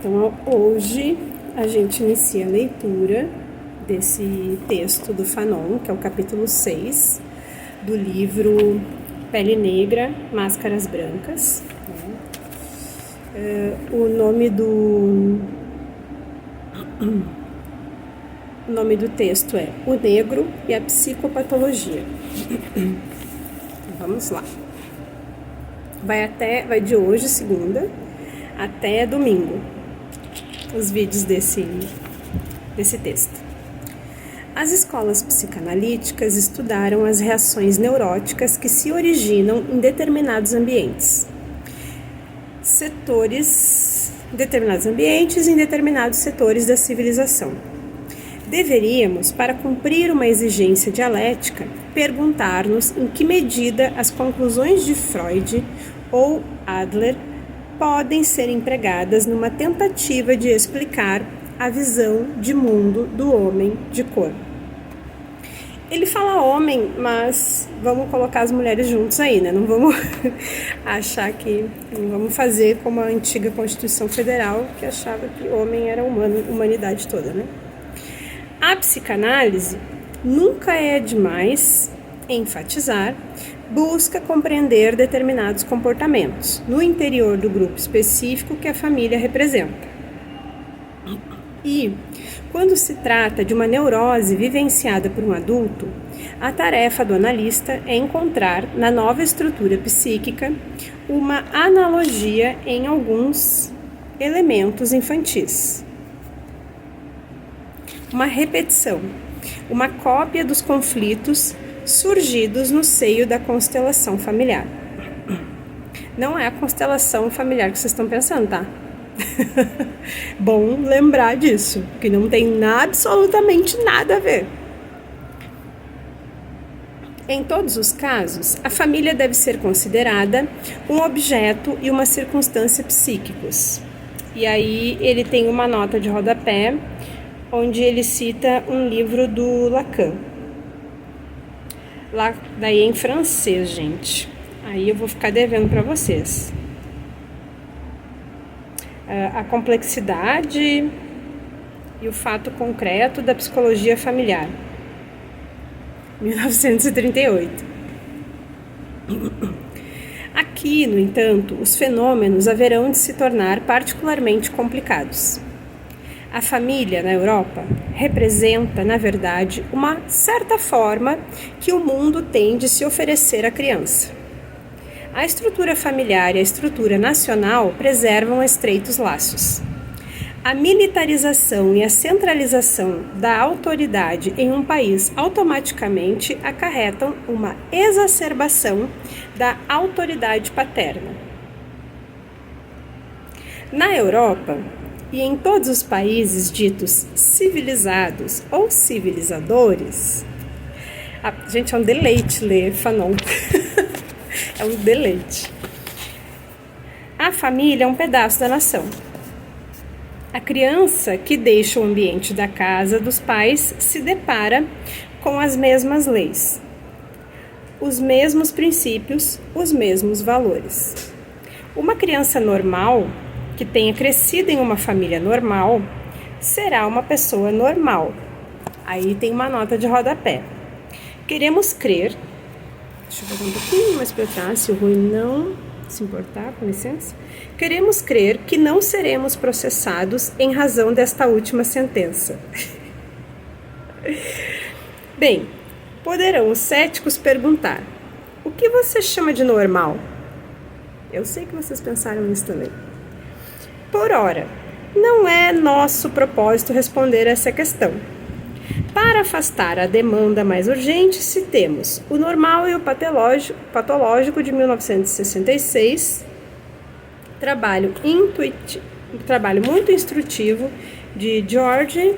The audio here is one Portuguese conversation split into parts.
Então, hoje a gente inicia a leitura desse texto do Fanon, que é o capítulo 6 do livro Pele Negra, Máscaras Brancas. O nome do texto é O Negro e a Psicopatologia. Vamos lá. Vai de hoje, segunda, até domingo, os vídeos desse texto. As escolas psicanalíticas estudaram as reações neuróticas que se originam em determinados ambientes, em determinados setores da civilização. Deveríamos, para cumprir uma exigência dialética, perguntar-nos em que medida as conclusões de Freud ou Adler podem ser empregadas numa tentativa de explicar a visão de mundo do homem de cor. Ele fala homem, mas vamos colocar as mulheres juntos aí, né? Não vamos achar que... Não vamos fazer como a antiga Constituição Federal, que achava que homem era humanidade toda, né? A psicanálise, nunca é demais enfatizar, busca compreender determinados comportamentos no interior do grupo específico que a família representa. E, quando se trata de uma neurose vivenciada por um adulto, a tarefa do analista é encontrar na nova estrutura psíquica uma analogia em alguns elementos infantis. Uma repetição, uma cópia dos conflitos surgidos no seio da constelação familiar. Não é a constelação familiar que vocês estão pensando, tá? Bom lembrar disso, que não tem absolutamente nada a ver. Em todos os casos, a família deve ser considerada um objeto e uma circunstância psíquicos. E aí ele tem uma nota de rodapé, onde ele cita um livro do Lacan. Lá, daí é em francês, gente. Aí eu vou ficar devendo para vocês. A complexidade e o fato concreto da psicologia familiar. 1938. Aqui, no entanto, os fenômenos haverão de se tornar particularmente complicados. A família na Europa representa, na verdade, uma certa forma que o mundo tem de se oferecer à criança. A estrutura familiar e a estrutura nacional preservam estreitos laços. A militarização e a centralização da autoridade em um país automaticamente acarretam uma exacerbação da autoridade paterna. Na Europa, e em todos os países ditos civilizados ou civilizadores, gente, é um deleite ler Fanon. É um deleite. A família é um pedaço da nação. A criança que deixa o ambiente da casa dos pais se depara com as mesmas leis, os mesmos princípios, os mesmos valores. Uma criança normal, que tenha crescido em uma família normal, será uma pessoa normal. Aí tem uma nota de rodapé. Queremos crer... Deixa eu fazer um pouquinho mais para trás, se o Rui não se importar, com licença. Queremos crer que não seremos processados em razão desta última sentença. Bem, poderão os céticos perguntar: o que você chama de normal? Eu sei que vocês pensaram nisso também. Por ora, não é nosso propósito responder essa questão. Para afastar a demanda mais urgente, citemos O Normal e o Patológico de 1966, trabalho muito instrutivo de George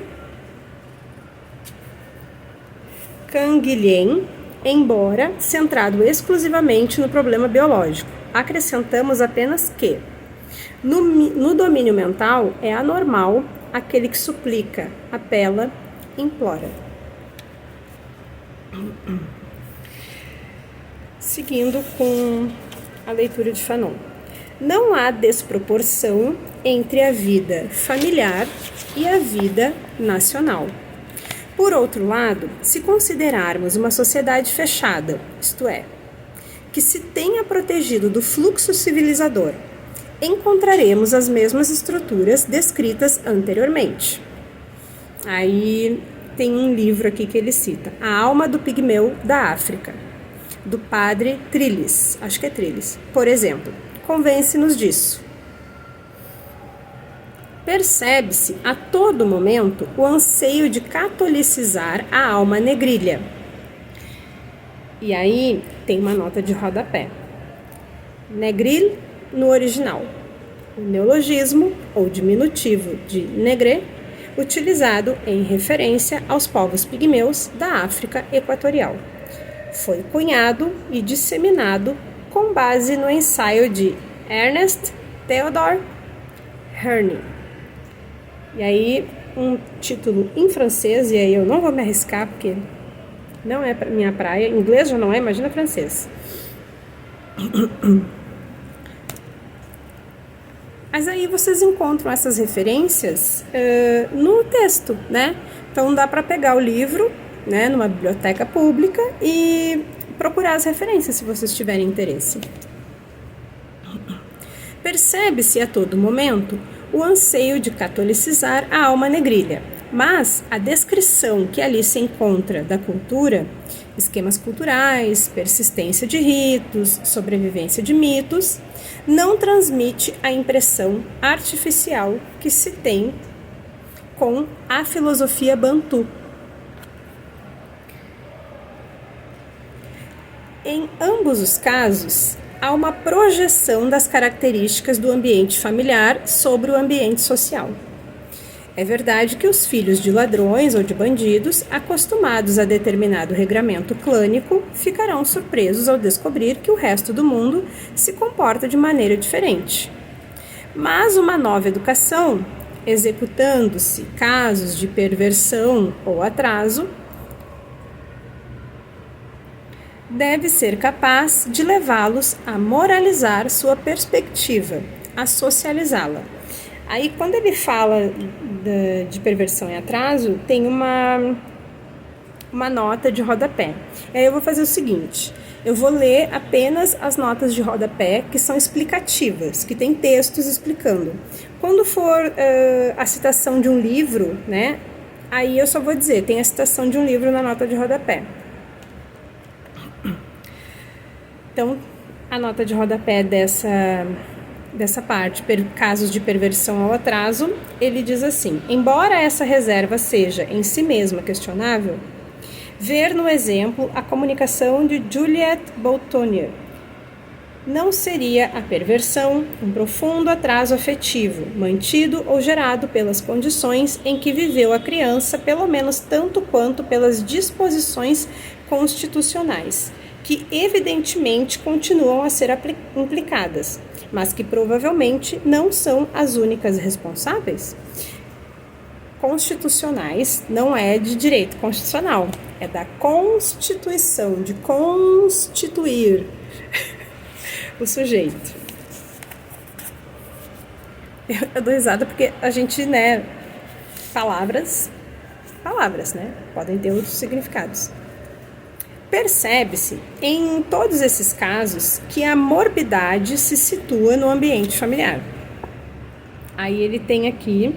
Canguilhem, embora centrado exclusivamente no problema biológico. Acrescentamos apenas que no domínio mental é anormal aquele que suplica, apela, implora. Seguindo com a leitura de Fanon. Não há desproporção entre a vida familiar e a vida nacional. Por outro lado, se considerarmos uma sociedade fechada, isto é, que se tenha protegido do fluxo civilizador, encontraremos as mesmas estruturas descritas anteriormente. Aí tem um livro aqui que ele cita, A Alma do Pigmeu da África, do padre Trillis, acho que é Trillis, por exemplo, convence-nos disso. Percebe-se a todo momento o anseio de catolicizar a alma negrilha. E aí tem uma nota de rodapé. Negril no original. O neologismo ou diminutivo de negre, utilizado em referência aos povos pigmeus da África Equatorial. Foi cunhado e disseminado com base no ensaio de Ernest Theodor Hearne. E aí, um título em francês, e aí eu não vou me arriscar, porque não é minha praia. Inglês já não é, imagina francês. Mas aí vocês encontram essas referências no texto, né? Então dá para pegar o livro, né, numa biblioteca pública e procurar as referências se vocês tiverem interesse. Percebe-se a todo momento o anseio de catolicizar a alma negrilha, mas a descrição que ali se encontra da cultura, esquemas culturais, persistência de ritos, sobrevivência de mitos, não transmite a impressão artificial que se tem com a filosofia bantu. Em ambos os casos, há uma projeção das características do ambiente familiar sobre o ambiente social. É verdade que os filhos de ladrões ou de bandidos, acostumados a determinado regramento clânico, ficarão surpresos ao descobrir que o resto do mundo se comporta de maneira diferente. Mas uma nova educação, executando-se casos de perversão ou atraso, deve ser capaz de levá-los a moralizar sua perspectiva, a socializá-la. Aí, quando ele fala de perversão e atraso, tem uma nota de rodapé. Aí eu vou fazer o seguinte, eu vou ler apenas as notas de rodapé que são explicativas, que tem textos explicando. Quando for a citação de um livro, né, aí eu só vou dizer, tem a citação de um livro na nota de rodapé. Então, a nota de rodapé dessa parte, casos de perversão ao atraso, ele diz assim, embora essa reserva seja em si mesma questionável, ver no exemplo a comunicação de Juliette Boutonier. Não seria a perversão um profundo atraso afetivo, mantido ou gerado pelas condições em que viveu a criança, pelo menos tanto quanto pelas disposições constitucionais, que evidentemente continuam a ser implicadas, mas que provavelmente não são as únicas responsáveis? Constitucionais não é de direito constitucional, é da Constituição, de constituir o sujeito. Eu dou risada porque a gente, né, palavras, né, podem ter outros significados. Percebe-se, em todos esses casos, que a morbidade se situa no ambiente familiar. Aí ele tem aqui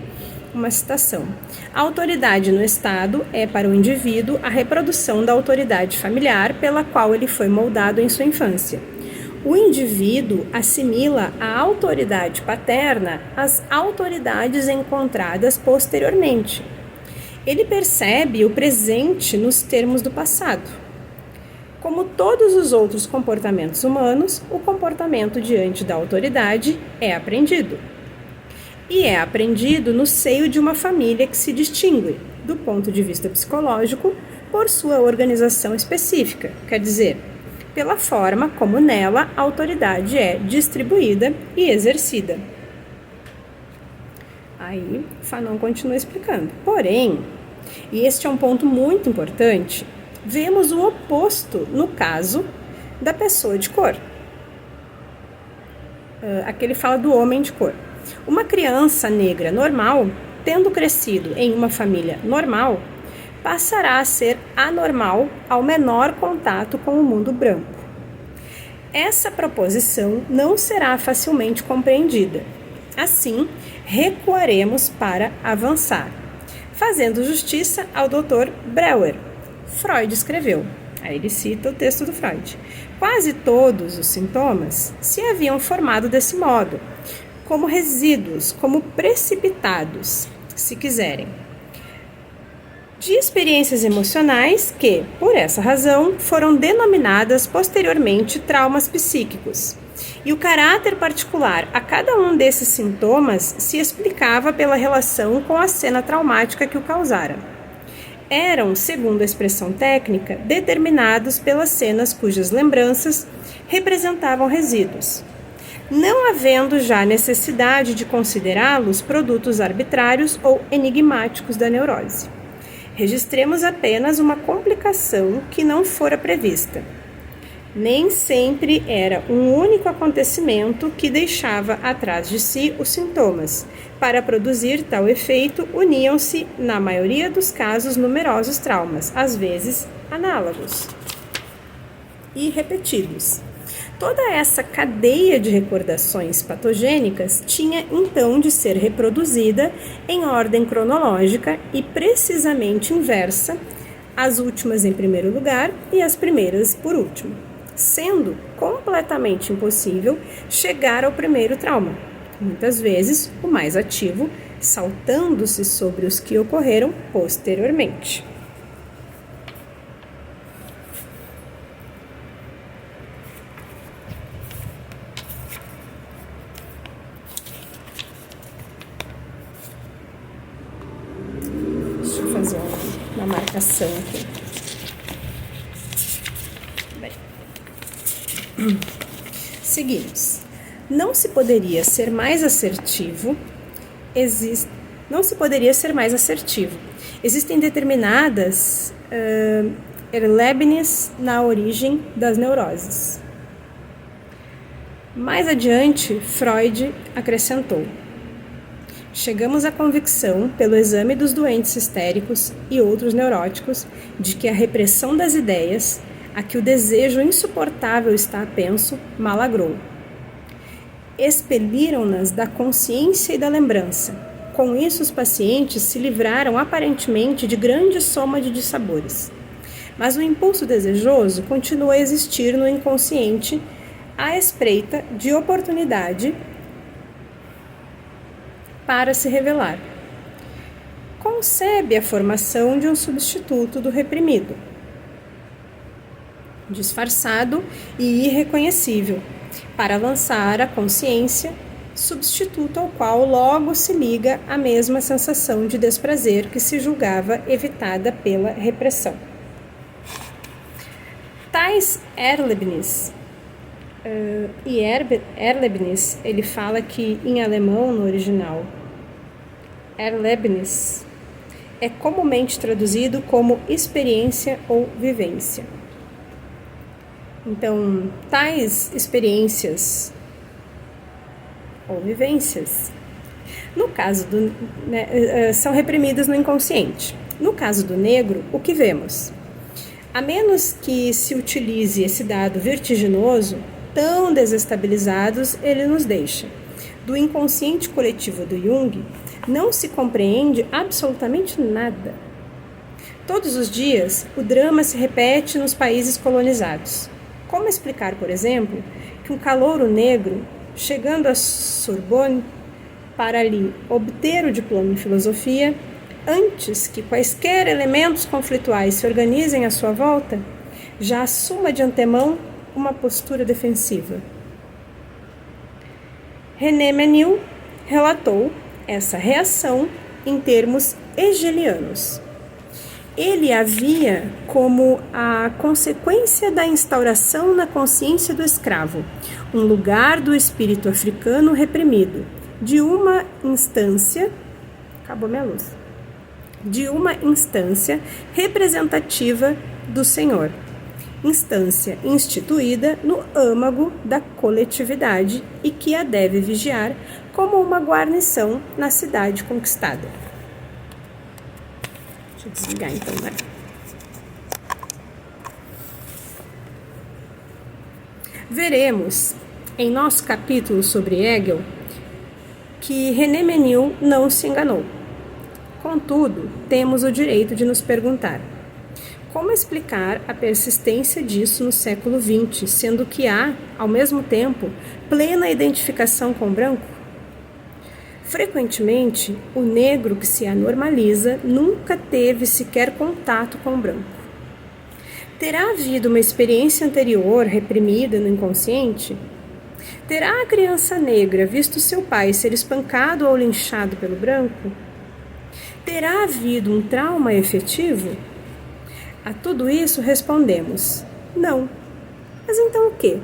uma citação. A autoridade no Estado é para o indivíduo a reprodução da autoridade familiar pela qual ele foi moldado em sua infância. O indivíduo assimila a autoridade paterna às autoridades encontradas posteriormente. Ele percebe o presente nos termos do passado. Como todos os outros comportamentos humanos, o comportamento diante da autoridade é aprendido. E é aprendido no seio de uma família que se distingue, do ponto de vista psicológico, por sua organização específica, quer dizer, pela forma como nela a autoridade é distribuída e exercida. Aí, Fanon continua explicando. Porém, e este é um ponto muito importante, vemos o oposto no caso da pessoa de cor. aqui ele fala do homem de cor. Uma criança negra normal, tendo crescido em uma família normal, passará a ser anormal ao menor contato com o mundo branco. Essa proposição não será facilmente compreendida. Assim, recuaremos para avançar, fazendo justiça ao Dr. Breuer. Freud escreveu, aí ele cita o texto do Freud, quase todos os sintomas se haviam formado desse modo, como resíduos, como precipitados, se quiserem, de experiências emocionais que, por essa razão, foram denominadas posteriormente traumas psíquicos. E o caráter particular a cada um desses sintomas se explicava pela relação com a cena traumática que o causara. Eram, segundo a expressão técnica, determinados pelas cenas cujas lembranças representavam resíduos, não havendo já necessidade de considerá-los produtos arbitrários ou enigmáticos da neurose. Registremos apenas uma complicação que não fora prevista. Nem sempre era um único acontecimento que deixava atrás de si os sintomas. Para produzir tal efeito, uniam-se, na maioria dos casos, numerosos traumas, às vezes análogos e repetidos. Toda essa cadeia de recordações patogênicas tinha então de ser reproduzida em ordem cronológica e precisamente inversa, as últimas em primeiro lugar e as primeiras por último, sendo completamente impossível chegar ao primeiro trauma, muitas vezes o mais ativo, saltando-se sobre os que ocorreram posteriormente. Deixa eu fazer uma marcação aqui. Bem. Seguimos. Não se poderia ser mais assertivo. Existem determinadas erlebnis na origem das neuroses. Mais adiante, Freud acrescentou: chegamos à convicção, pelo exame dos doentes histéricos e outros neuróticos, de que a repressão das ideias, a que o desejo insuportável está apenso, malagrou. Expeliram-nas da consciência e da lembrança. Com isso, os pacientes se livraram aparentemente de grande soma de dissabores. Mas o impulso desejoso continua a existir no inconsciente à espreita de oportunidade para se revelar. Concebe a formação de um substituto do reprimido, disfarçado e irreconhecível, para lançar à consciência, substituto ao qual logo se liga a mesma sensação de desprazer que se julgava evitada pela repressão. Tais Erlebnis, Erlebnis, ele fala que em alemão, no original, Erlebnis é comumente traduzido como experiência ou vivência. Então, tais experiências ou vivências, no caso são reprimidas no inconsciente. No caso do negro, o que vemos? A menos que se utilize esse dado vertiginoso, tão desestabilizados ele nos deixa. Do inconsciente coletivo do Jung, não se compreende absolutamente nada. Todos os dias, o drama se repete nos países colonizados. Como explicar, por exemplo, que um calouro negro, chegando à Sorbonne para ali obter o diploma em filosofia, antes que quaisquer elementos conflituais se organizem à sua volta, já assuma de antemão uma postura defensiva? René Menil relatou essa reação em termos hegelianos. Ele havia como a consequência da instauração na consciência do escravo, um lugar do espírito africano reprimido, de uma instância representativa do Senhor. instância instituída no âmago da coletividade e que a deve vigiar como uma guarnição na cidade conquistada. Deixa eu desligar então, né? Veremos em nosso capítulo sobre Hegel que René Menil não se enganou. Contudo, temos o direito de nos perguntar: como explicar a persistência disso no século XX, sendo que há, ao mesmo tempo, plena identificação com o branco? Frequentemente, o negro que se anormaliza nunca teve sequer contato com o branco. Terá havido uma experiência anterior reprimida no inconsciente? Terá a criança negra visto seu pai ser espancado ou linchado pelo branco? Terá havido um trauma efetivo? A tudo isso respondemos: não. Mas então o quê?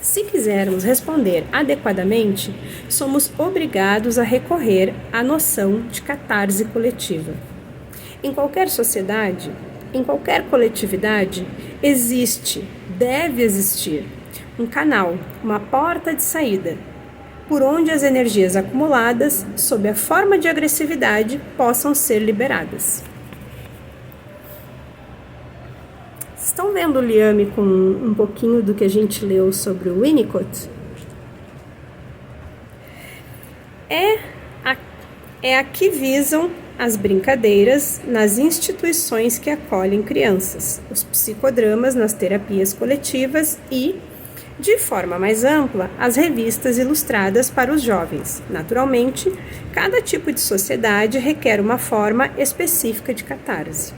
Se quisermos responder adequadamente, somos obrigados a recorrer à noção de catarse coletiva. Em qualquer sociedade, em qualquer coletividade, deve existir, um canal, uma porta de saída, por onde as energias acumuladas, sob a forma de agressividade, possam ser liberadas. Estão vendo o liame com um pouquinho do que a gente leu sobre o Winnicott? É a que visam as brincadeiras nas instituições que acolhem crianças, os psicodramas nas terapias coletivas e, de forma mais ampla, as revistas ilustradas para os jovens. Naturalmente, cada tipo de sociedade requer uma forma específica de catarse.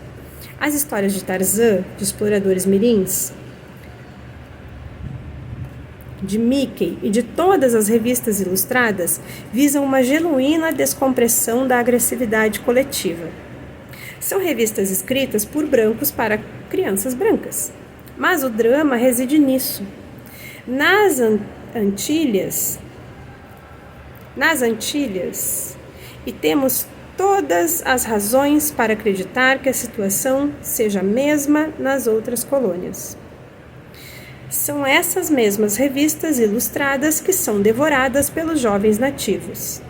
As histórias de Tarzan, de exploradores mirins, de Mickey e de todas as revistas ilustradas visam uma genuína descompressão da agressividade coletiva. São revistas escritas por brancos para crianças brancas, mas o drama reside nisso. Nas Antilhas, e temos todas as razões para acreditar que a situação seja a mesma nas outras colônias. São essas mesmas revistas ilustradas que são devoradas pelos jovens nativos.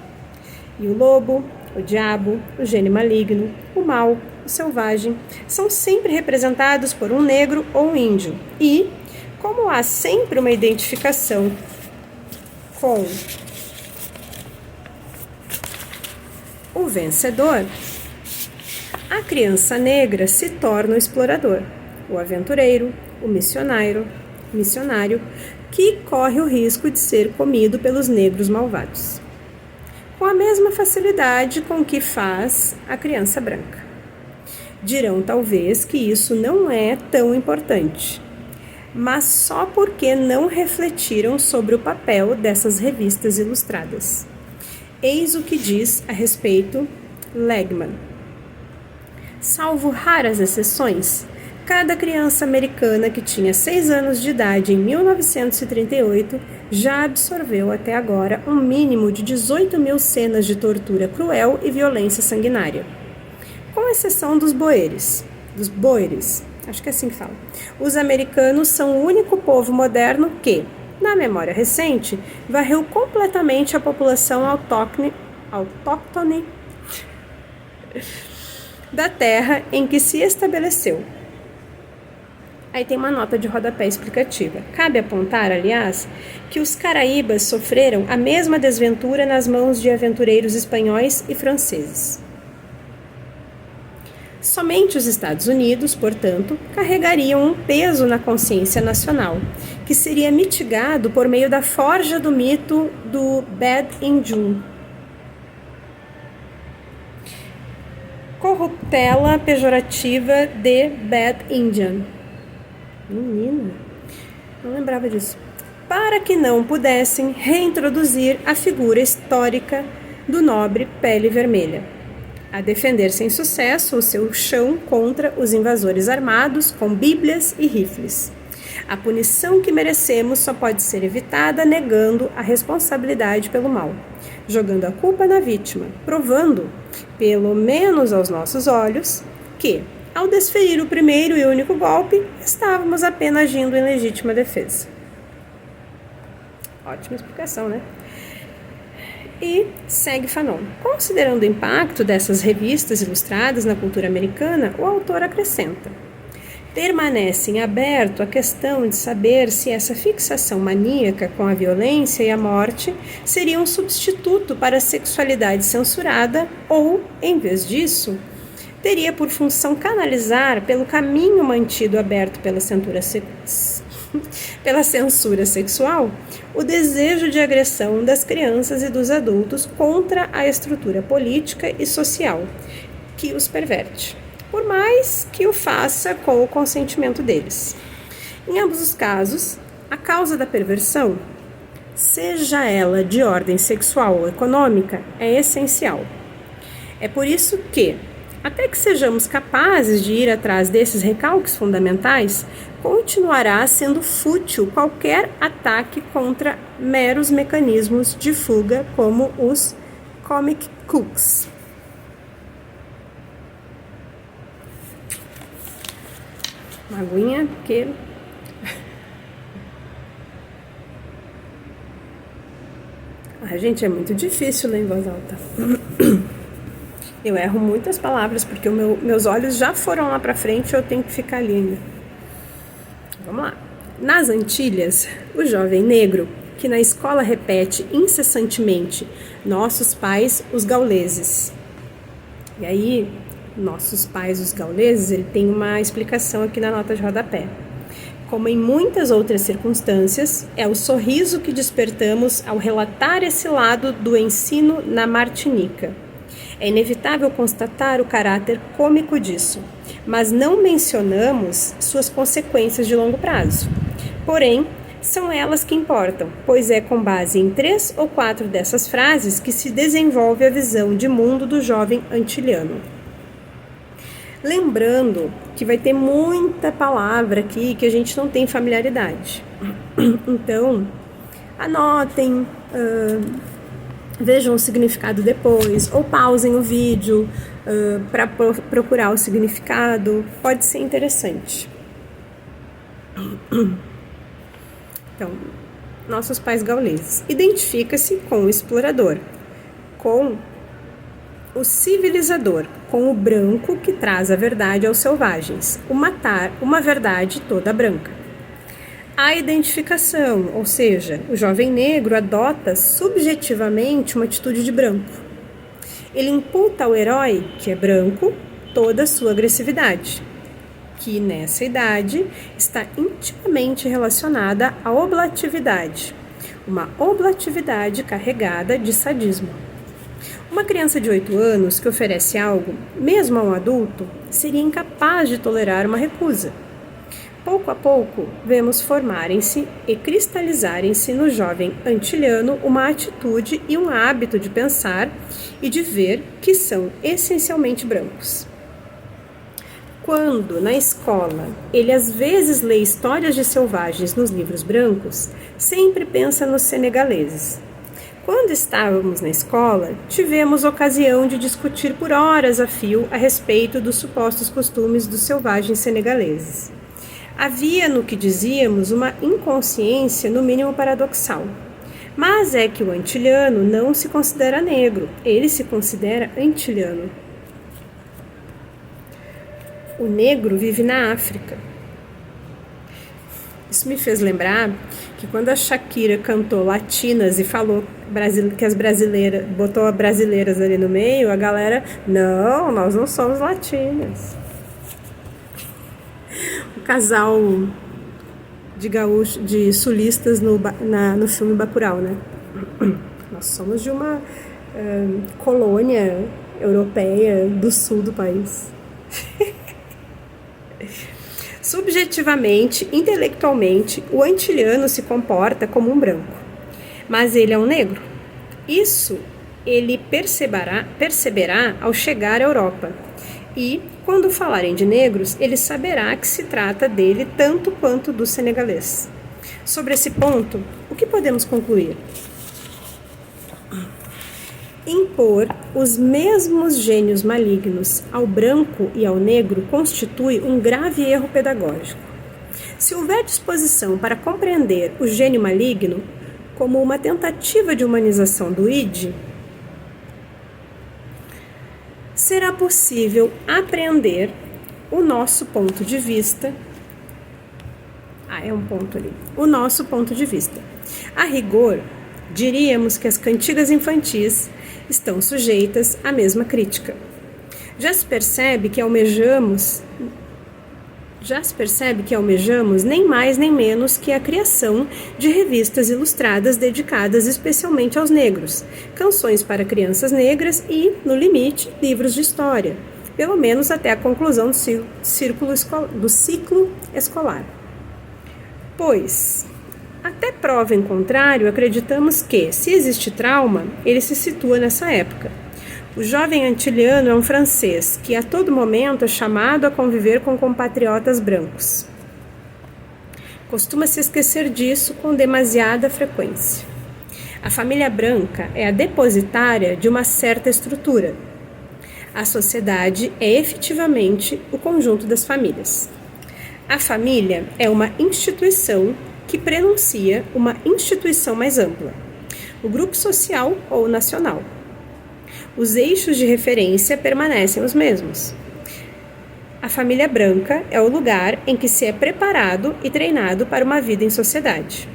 E o lobo, o diabo, o gênio maligno, o mal, o selvagem, são sempre representados por um negro ou um índio. E, como há sempre uma identificação com o vencedor, a criança negra se torna o explorador, o aventureiro, o missionário, que corre o risco de ser comido pelos negros malvados, com a mesma facilidade com que faz a criança branca. Dirão talvez que isso não é tão importante, mas só porque não refletiram sobre o papel dessas revistas ilustradas. Eis o que diz a respeito Legman. Salvo raras exceções, cada criança americana que tinha 6 anos de idade em 1938 já absorveu até agora um mínimo de 18.000 cenas de tortura cruel e violência sanguinária. Com exceção dos boeres, acho que é assim que fala. Os americanos são o único povo moderno que, na memória recente, varreu completamente a população autóctone da terra em que se estabeleceu. Aí tem uma nota de rodapé explicativa. Cabe apontar, aliás, que os caraíbas sofreram a mesma desventura nas mãos de aventureiros espanhóis e franceses. Somente os Estados Unidos, portanto, carregariam um peso na consciência nacional, que seria mitigado por meio da forja do mito do Bad Indian. Corruptela pejorativa de Bad Indian. Menina, não lembrava disso. Para que não pudessem reintroduzir a figura histórica do nobre pele vermelha, a defender sem sucesso o seu chão contra os invasores armados com bíblias e rifles. A punição que merecemos só pode ser evitada negando a responsabilidade pelo mal, jogando a culpa na vítima, provando, pelo menos aos nossos olhos, que, ao desferir o primeiro e único golpe, estávamos apenas agindo em legítima defesa. Ótima explicação, né? E segue Fanon. Considerando o impacto dessas revistas ilustradas na cultura americana, o autor acrescenta: permanece em aberto a questão de saber se essa fixação maníaca com a violência e a morte seria um substituto para a sexualidade censurada ou, em vez disso, teria por função canalizar pelo caminho mantido aberto pela censura sexual o desejo de agressão das crianças e dos adultos contra a estrutura política e social que os perverte, por mais que o faça com o consentimento deles. Em ambos os casos, a causa da perversão, seja ela de ordem sexual ou econômica, é essencial. É por isso que, até que sejamos capazes de ir atrás desses recalques fundamentais, continuará sendo fútil qualquer ataque contra meros mecanismos de fuga como os comic cooks. Uma aguinha, porque... gente, é muito difícil ler em voz alta. Eu erro muitas palavras, porque meus olhos já foram lá para frente e eu tenho que ficar ali ainda. Vamos lá. Nas Antilhas, o jovem negro, que na escola repete incessantemente nossos pais, os gauleses. E aí, nossos pais, os gauleses, ele tem uma explicação aqui na nota de rodapé. Como em muitas outras circunstâncias, é o sorriso que despertamos ao relatar esse lado do ensino na Martinica. É inevitável constatar o caráter cômico disso, mas não mencionamos suas consequências de longo prazo. Porém, são elas que importam, pois é com base em 3 ou 4 dessas frases que se desenvolve a visão de mundo do jovem antilhano. Lembrando que vai ter muita palavra aqui que a gente não tem familiaridade. Então, anotem, vejam o significado depois, ou pausem o vídeo para procurar o significado, pode ser interessante. Então, nossos pais gauleses. Identifica-se com o explorador, com o civilizador, com o branco que traz a verdade aos selvagens, uma verdade toda branca. A identificação, ou seja, o jovem negro adota subjetivamente uma atitude de branco. Ele imputa ao herói, que é branco, toda a sua agressividade, que nessa idade está intimamente relacionada à oblatividade, uma oblatividade carregada de sadismo. Uma criança de 8 anos que oferece algo, mesmo a um adulto, seria incapaz de tolerar uma recusa. Pouco a pouco, vemos formarem-se e cristalizarem-se no jovem antilhano uma atitude e um hábito de pensar e de ver que são essencialmente brancos. Quando, na escola, ele às vezes lê histórias de selvagens nos livros brancos, sempre pensa nos senegaleses. Quando estávamos na escola, tivemos ocasião de discutir por horas a fio a respeito dos supostos costumes dos selvagens senegaleses. Havia no que dizíamos uma inconsciência no mínimo paradoxal. Mas é que o antilhano não se considera negro, ele se considera antilhano. O negro vive na África. Isso me fez lembrar que quando a Shakira cantou Latinas e falou que as brasileiras, botou as brasileiras ali no meio, a galera, não, nós não somos latinas. O casal de gaúchos, de sulistas no filme Bacurau, né? Nós somos de uma colônia europeia do sul do país. Subjetivamente, intelectualmente, o antilhano se comporta como um branco, mas ele é um negro. Isso ele perceberá ao chegar à Europa. E, quando falarem de negros, ele saberá que se trata dele tanto quanto do senegalês. Sobre esse ponto, o que podemos concluir? Impor os mesmos gênios malignos ao branco e ao negro constitui um grave erro pedagógico. Se houver disposição para compreender o gênio maligno como uma tentativa de humanização do id, será possível apreender o nosso ponto de vista. O nosso ponto de vista. A rigor, diríamos que as cantigas infantis estão sujeitas à mesma crítica. Já se percebe que almejamos nem mais nem menos que a criação de revistas ilustradas dedicadas especialmente aos negros, canções para crianças negras e, no limite, livros de história, pelo menos até a conclusão do ciclo escolar. Pois, até prova em contrário, acreditamos que, se existe trauma, ele se situa nessa época. O jovem antiliano é um francês que a todo momento é chamado a conviver com compatriotas brancos. Costuma-se esquecer disso com demasiada frequência. A família branca é a depositária de uma certa estrutura. A sociedade é efetivamente o conjunto das famílias. A família é uma instituição que prenuncia uma instituição mais ampla, o grupo social ou nacional. Os eixos de referência permanecem os mesmos. A família branca é o lugar em que se é preparado e treinado para uma vida em sociedade.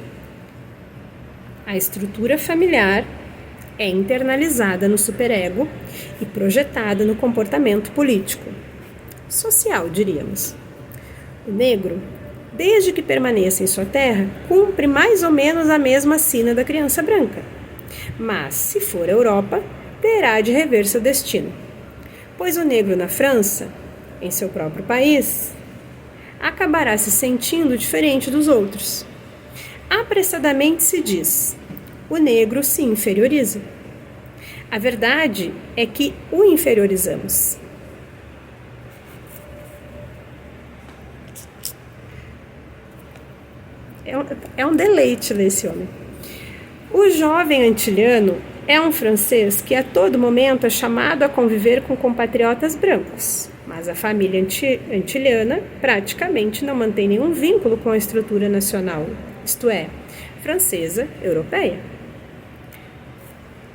A estrutura familiar é internalizada no superego e projetada no comportamento político, social, diríamos. O negro, desde que permaneça em sua terra, cumpre mais ou menos a mesma sina da criança branca. Mas, se for a Europa, terá de rever seu destino. Pois o negro na França, em seu próprio país, acabará se sentindo diferente dos outros. Apressadamente se diz: o negro se inferioriza. A verdade é que o inferiorizamos. É um deleite ler esse homem. O jovem antiliano é um francês que a todo momento é chamado a conviver com compatriotas brancos, mas a família antiliana praticamente não mantém nenhum vínculo com a estrutura nacional, isto é, francesa, europeia.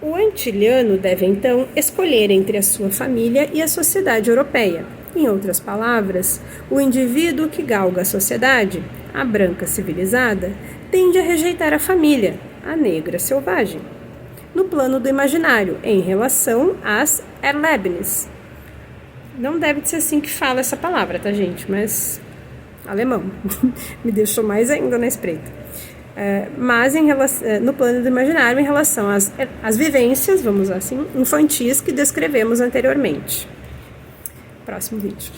O antiliano deve então escolher entre a sua família e a sociedade europeia. Em outras palavras, o indivíduo que galga a sociedade, a branca civilizada, tende a rejeitar a família, a negra selvagem, no plano do imaginário, em relação às Erlebnis. Não deve ser assim que fala essa palavra, tá, gente? Mas alemão me deixou mais ainda na espreita. Mas no plano do imaginário, em relação às vivências, vamos assim, infantis que descrevemos anteriormente. Próximo vídeo.